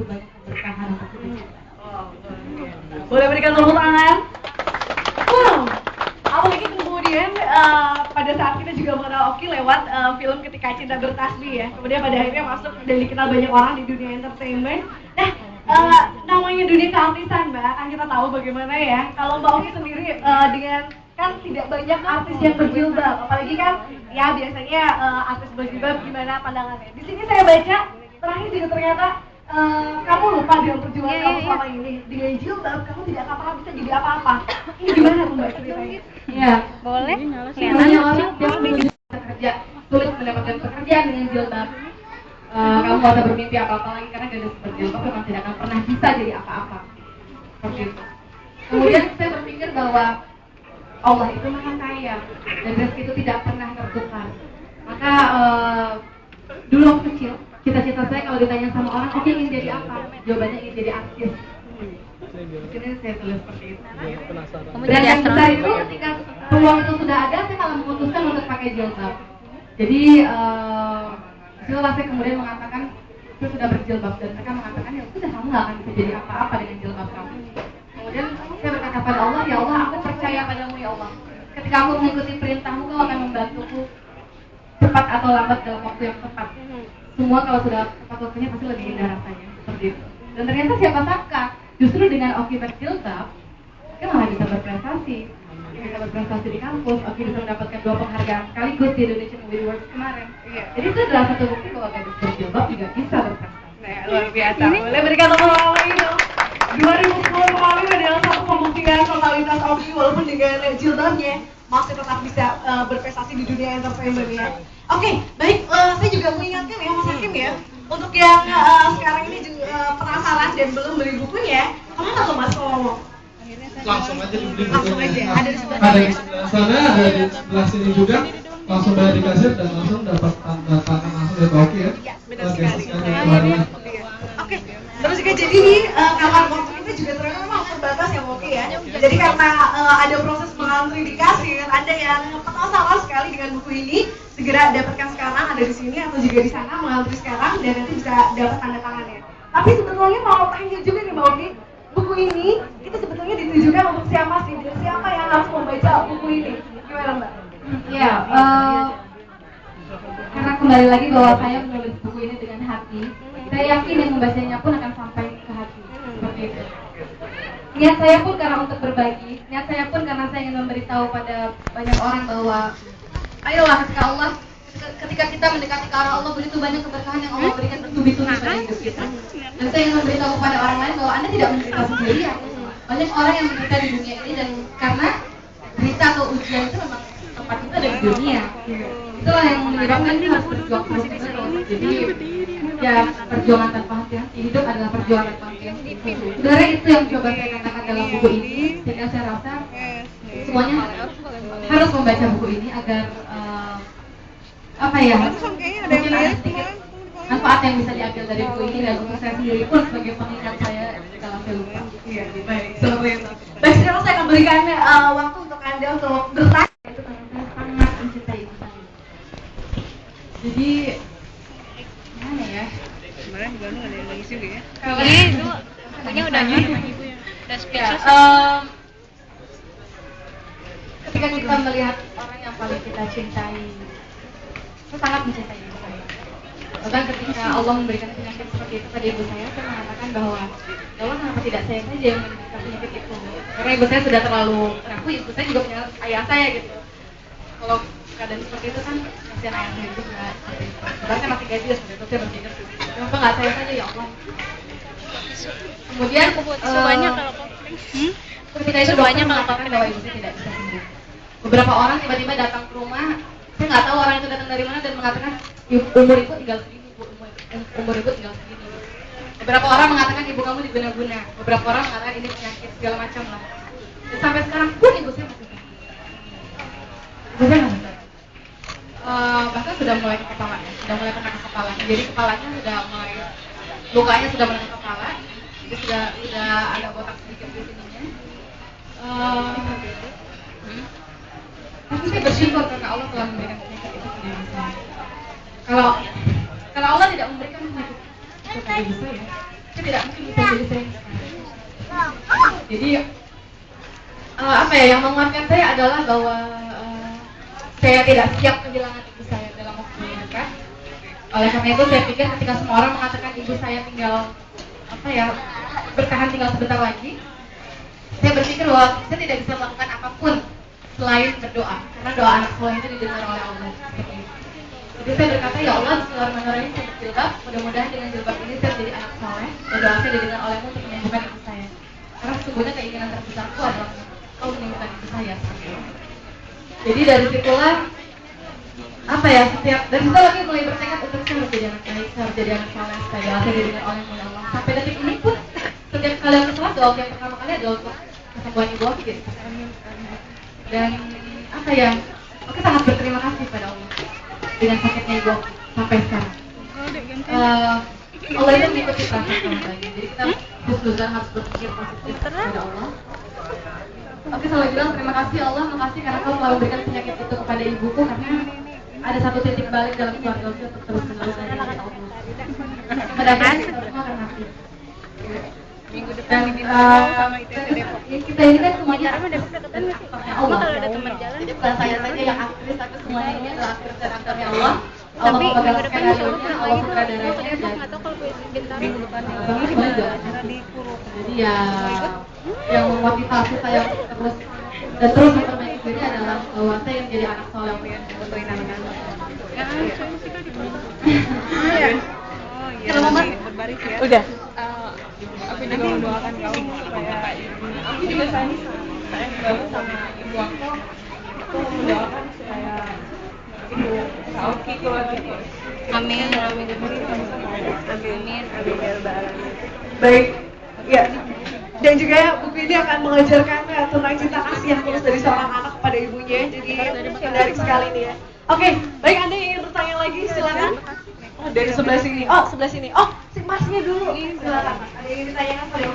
banyak keberkahan untuk kita. Boleh berikan tepuk tangan? Wow. Apalagi kemudian pada saat kita juga mengenal Oki lewat film Ketika Cinta Bertasbih ya. Kemudian pada akhirnya masuk dan dikenal banyak orang di dunia entertainment. Nah, namanya dunia keartisan Mbak, kan kita tahu bagaimana ya. Kalau Mbak Oki sendiri dengan kan tidak banyak artis yang berjilbab, apalagi kan ya biasanya artis berjilbab gimana pandangannya. Di sini saya baca terakhir juga ternyata kamu lupa dengan perjuangan kamu selama ini dengan jilbab kamu tidak akan bisa jadi apa-apa. Ini gimana tuh Mbak ceritanya? Iya, boleh. Banyak orang yang menuju kerja sulit mendapatkan pekerjaan dengan jilbab. Kamu gak usah bermimpi apa-apa lagi karena gadis berjilbab memang tidak akan pernah bisa jadi apa-apa. Seperti itu. Kemudian saya berpikir bahwa Allah itu maha kaya dan rezeki itu tidak pernah tertukar. Maka dulu waktu kecil, cita-cita saya kalau ditanya sama orang, oke ingin jadi apa? Jawabannya ingin jadi artis. Mungkin saya tulis seperti itu. Dan yang besar itu ketika peluang itu sudah ada, saya malah memutuskan untuk pakai jilbab. Jadi setelah saya kemudian mengatakan saya sudah berjilbab dan mereka mengatakan ya sudah kamu nggak akan bisa jadi apa-apa dengan jilbab kamu. Kemudian saya berkata pada Allah, ya Allah aku percaya padamu ya Allah. Ketika aku mengikuti perintahmu, kau akan membantuku cepat atau lambat dalam waktu yang tepat. Semua kalau sudah tepat waktunya pasti lebih indah rasanya seperti itu. Dan ternyata siapa sangka justru dengan Oki berjilbab, dia malah bisa berprestasi. Dia bisa berprestasi di kampus, Oki bisa mendapatkan 2 penghargaan sekaligus di Indonesian Movie Awards kemarin. Jadi itu adalah satu bukti bahwa gadis berjilbab juga bisa berprestasi. Nah, luar biasa. Boleh berikan tepuk tangan lagi dong. 2010 kemarin adalah satu pembuktian totalitas Oki walaupun dengan jilbabnya masih tetap bisa berprestasi di dunia entertainment ya. Oke, baik. Saya juga mengingatkan ya Mas Hakim ya, untuk yang sekarang ini juga penasaran dan belum beli bukunya, kemana tuh Mas ngomong? Langsung aja dibeli bukunya. Langsung aja. Ada di sebelah Ada di sebelah sana, ada di sebelah sini juga. Langsung bayar di kasir dan langsung dapat tanda tangan langsung dari Oki ya. Iya, benar sekali. Oke. Terus juga jadi nih kamar waktu kita juga ternyata memang terbatas ya Oki ya. Jadi karena ada proses mengantri di kasir, ada yang penasaran sekali dengan buku ini, segera dapatkan sekarang, ada di sini atau juga di sana mengantri sekarang dan nanti bisa dapat tanda tangannya. Tapi sebetulnya mau tanya juga nih Mbak Oki, buku ini itu sebetulnya ditujukan untuk siapa sih? Dan siapa yang harus membaca buku ini? Gimana Mbak? Ya, karena kembali lagi bahwa saya menulis buku ini dengan hati, saya yakin yang membacanya pun akan sampai ke hati seperti itu. Niat saya pun karena untuk berbagi, niat saya pun karena saya ingin memberitahu pada banyak orang bahwa ayolah ketika Allah, ketika kita mendekati ke arah Allah, begitu banyak keberkahan yang Allah berikan bertubi-tubi pada hidup kita. Dan saya ingin memberitahu kepada orang lain bahwa Anda tidak menderita sendirian. Banyak orang yang menderita di dunia ini dan karena berita atau ujian itu memang tempat kita ada di dunia. Itulah yang menyebabkan kita harus berjuang terus. Jadi ya perjuangan tanpa henti-henti, hidup adalah perjuangan tanpa henti-henti. Sebenarnya itu yang coba saya katakan dalam buku ini, sehingga saya rasa semuanya harus membaca buku ini agar apa ya, mungkin ada sedikit manfaat yang bisa diambil dari buku ini dan untuk saya sendiri pun sebagai pengingat saya dalam film. Iya, baik. Seperti itu. Baik, sekarang saya akan berikan waktu untuk Anda untuk bertanya. Itu karena saya sangat mencintai ibu saya. Jadi gimana ya? Kemarin di Bandung ada yang nangis juga ya? Kalau itu bukunya udah ibu ya. Udah speechless. Ketika kita melihat orang yang paling kita cintai, saya sangat mencintai ibu saya. Bahkan ketika Allah memberikan penyakit seperti itu pada ibu saya mengatakan bahwa ya Allah kenapa tidak saya saja yang menderita penyakit itu? Karena ibu saya sudah terlalu rapuh, ibu saya juga punya ayah saya gitu. Kalau keadaan seperti itu kan kasihan ayah saya juga seperti itu. Bahkan masih gaji seperti itu, saya berpikir kenapa nggak saya saja ya Allah? Kemudian banyak kalau ketika itu dokter mengatakan bahwa ibu saya tidak bisa sembuh. Beberapa orang tiba-tiba datang ke rumah, saya nggak tahu orang itu datang dari mana dan mengatakan umur ibu tinggal segini, umur ibu tinggal segini. Beberapa orang mengatakan ibu kamu diguna-guna, beberapa orang mengatakan ini penyakit segala macam lah. Dan sampai sekarang pun ibu saya masih sakit. Ibu saya nggak sadar. Bahkan sudah mulai ke kepalanya, sudah mulai kena ke kepalanya. Jadi kepalanya sudah mulai, lukanya sudah mulai ke kepala, jadi sudah ada botak sedikit di sininya. Tapi saya bersyukur karena Allah telah memberikan penyakit itu kepada ibu saya. Kalau Allah tidak memberikan penyakit itu kepada ibu saya, saya tidak mungkin bisa jadi saya yang sekarang. Jadi apa ya, yang menguatkan saya adalah bahwa saya tidak siap kehilangan ibu saya dalam waktu yang dekat. Oleh karena itu saya pikir ketika semua orang mengatakan ibu saya tinggal bertahan tinggal sebentar lagi, saya berpikir bahwa saya tidak bisa melakukan apapun selain berdoa, karena doa anak soleh itu didengar oleh Allah. Jadi saya berkata, ya Allah, bismillahirrahmanirrahim, saya berjilbab, mudah-mudahan dengan jilbab ini saya menjadi anak soleh dan doa saya didengar olehmu untuk menyembuhkan ibu saya. Karena sesungguhnya keinginan terbesarku adalah kau menyembuhkan ibu saya. Jadi dari situlah dari situ lagi mulai bertekad untuk saya menjadi anak baik, saya menjadi anak soleh, supaya doa saya didengar olehmu ya Allah. Sampai detik ini pun setiap kali aku sholat, doa yang pertama kali adalah untuk kesembuhan ibu aku gitu. Dan aku sangat berterima kasih pada Allah dengan sakitnya ibu aku sampai sekarang. Allah itu mengikuti proses yang baik, jadi kita husnuzan harus berpikir positif kepada Allah. Oke, selalu bilang terima kasih Allah, makasih karena kau telah memberikan penyakit itu kepada ibuku, karena ada satu titik balik dalam keluarga untuk terus menerus dari Allah. Pada akhirnya kita semua akan mati. Dan kita ini kan semuanya aktornya Allah. Jadi bukan saya saja yang aktris, tapi semuanya ini adalah aktris dan aktornya Allah. Allah memegang skenario-nya, Allah sutradaranya, dan minggu depan semuanya juga. Jadi ya, yang memotivasi saya untuk terus memperbaiki diri adalah bahwa saya yang jadi anak soleh yang membutuhin anak-anak. Berbaris ya. Udah. Aku juga mendoakan kamu supaya aku juga sayang banget sama ibu aku mendoakan supaya ibu Oki keluar gitu. Amin. Baik. Ya. Dan juga buku ini akan mengajarkan tentang cinta kasih yang tulus dari seorang anak kepada ibunya. Jadi menarik sekali nih ya. Oke, baik, Anda yang ingin bertanya lagi silakan. Oh, dari sebelah sini. Oh, sebelah sini. Oh, si Masnya dulu. Silakan. Ada yang ingin ditanyakan pada